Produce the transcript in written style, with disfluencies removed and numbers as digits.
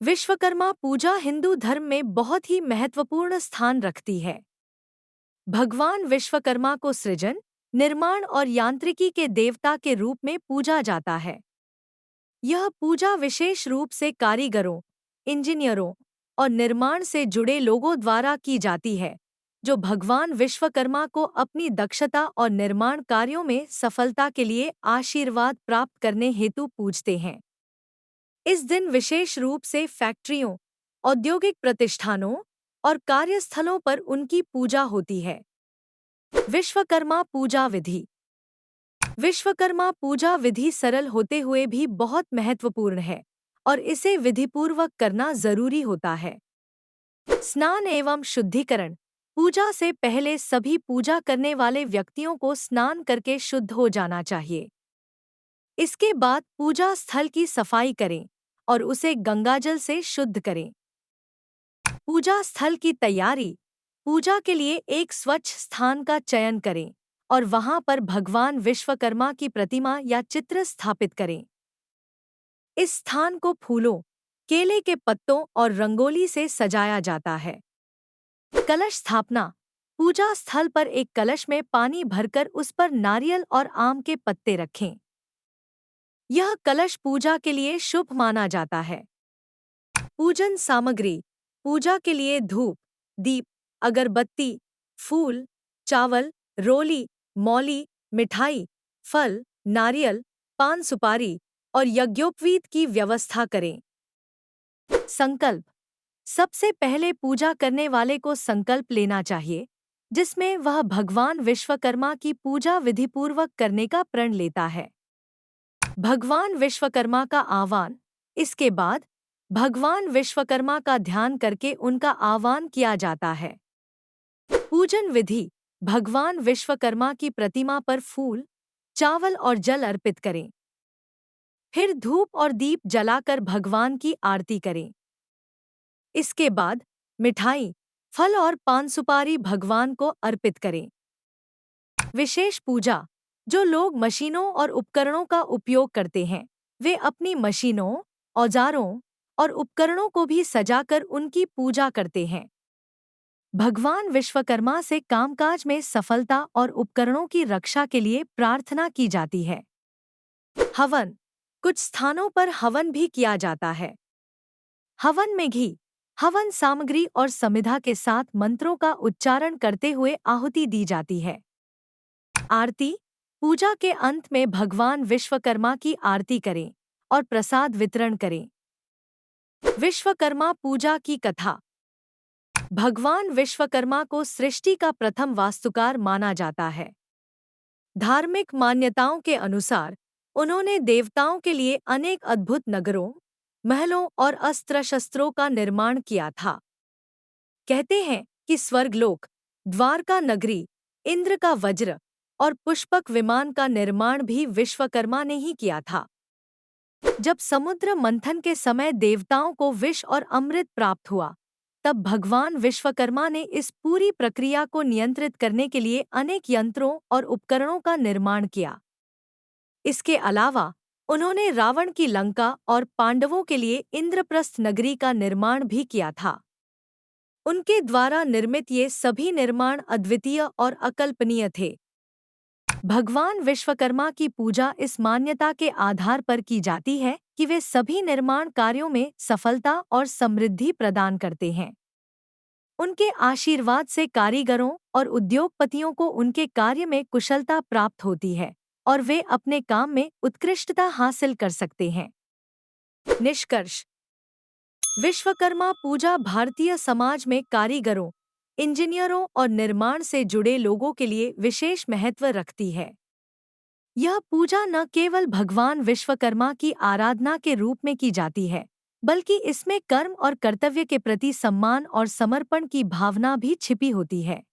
विश्वकर्मा पूजा हिंदू धर्म में बहुत ही महत्वपूर्ण स्थान रखती है। भगवान विश्वकर्मा को सृजन, निर्माण और यांत्रिकी के देवता के रूप में पूजा जाता है। यह पूजा विशेष रूप से कारीगरों, इंजीनियरों और निर्माण से जुड़े लोगों द्वारा की जाती है, जो भगवान विश्वकर्मा को अपनी दक्षता और निर्माण कार्यों में सफलता के लिए आशीर्वाद प्राप्त करने हेतु पूजते हैं। इस दिन विशेष रूप से फैक्ट्रियों, औद्योगिक प्रतिष्ठानों और कार्यस्थलों पर उनकी पूजा होती है। विश्वकर्मा पूजा विधि। विश्वकर्मा पूजा विधि सरल होते हुए भी बहुत महत्वपूर्ण है और इसे विधिपूर्वक करना जरूरी होता है। स्नान एवं शुद्धिकरण। पूजा से पहले सभी पूजा करने वाले व्यक्तियों को स्नान करके शुद्ध हो जाना चाहिए। इसके बाद पूजा स्थल की सफाई करें और उसे गंगाजल से शुद्ध करें। पूजा स्थल की तैयारी। पूजा के लिए एक स्वच्छ स्थान का चयन करें और वहां पर भगवान विश्वकर्मा की प्रतिमा या चित्र स्थापित करें। इस स्थान को फूलों, केले के पत्तों और रंगोली से सजाया जाता है। कलश स्थापना। पूजा स्थल पर एक कलश में पानी भरकर उस पर नारियल और आम के पत्ते रखें। यह कलश पूजा के लिए शुभ माना जाता है। पूजन सामग्री। पूजा के लिए धूप, दीप, अगरबत्ती, फूल, चावल, रोली, मौली, मिठाई, फल, नारियल, पान सुपारी और यज्ञोपवीत की व्यवस्था करें। संकल्प। सबसे पहले पूजा करने वाले को संकल्प लेना चाहिए, जिसमें वह भगवान विश्वकर्मा की पूजा विधिपूर्वक करने का प्रण लेता है। भगवान विश्वकर्मा का आह्वान। इसके बाद भगवान विश्वकर्मा का ध्यान करके उनका आह्वान किया जाता है। पूजन विधि। भगवान विश्वकर्मा की प्रतिमा पर फूल, चावल और जल अर्पित करें। फिर धूप और दीप जलाकर भगवान की आरती करें। इसके बाद मिठाई, फल और पान सुपारी भगवान को अर्पित करें। विशेष पूजा। जो लोग मशीनों और उपकरणों का उपयोग करते हैं, वे अपनी मशीनों, औजारों और उपकरणों को भी सजाकर उनकी पूजा करते हैं। भगवान विश्वकर्मा से कामकाज में सफलता और उपकरणों की रक्षा के लिए प्रार्थना की जाती है। हवन। कुछ स्थानों पर हवन भी किया जाता है। हवन में घी, हवन सामग्री और समिधा के साथ मंत्रों का उच्चारण करते हुए आहुति दी जाती है। आरती। पूजा के अंत में भगवान विश्वकर्मा की आरती करें और प्रसाद वितरण करें। विश्वकर्मा पूजा की कथा। भगवान विश्वकर्मा को सृष्टि का प्रथम वास्तुकार माना जाता है। धार्मिक मान्यताओं के अनुसार उन्होंने देवताओं के लिए अनेक अद्भुत नगरों, महलों और अस्त्र शस्त्रों का निर्माण किया था। कहते हैं कि स्वर्गलोक, द्वारका नगरी, इंद्र का वज्र और पुष्पक विमान का निर्माण भी विश्वकर्मा ने ही किया था। जब समुद्र मंथन के समय देवताओं को विष और अमृत प्राप्त हुआ, तब भगवान विश्वकर्मा ने इस पूरी प्रक्रिया को नियंत्रित करने के लिए अनेक यंत्रों और उपकरणों का निर्माण किया। इसके अलावा उन्होंने रावण की लंका और पांडवों के लिए इंद्रप्रस्थ नगरी का निर्माण भी किया था। उनके द्वारा निर्मित ये सभी निर्माण अद्वितीय और अकल्पनीय थे। भगवान विश्वकर्मा की पूजा इस मान्यता के आधार पर की जाती है कि वे सभी निर्माण कार्यों में सफलता और समृद्धि प्रदान करते हैं। उनके आशीर्वाद से कारीगरों और उद्योगपतियों को उनके कार्य में कुशलता प्राप्त होती है और वे अपने काम में उत्कृष्टता हासिल कर सकते हैं। निष्कर्ष। विश्वकर्मा पूजा भारतीय समाज में कारीगरों, इंजीनियरों और निर्माण से जुड़े लोगों के लिए विशेष महत्व रखती है। यह पूजा न केवल भगवान विश्वकर्मा की आराधना के रूप में की जाती है, बल्कि इसमें कर्म और कर्तव्य के प्रति सम्मान और समर्पण की भावना भी छिपी होती है।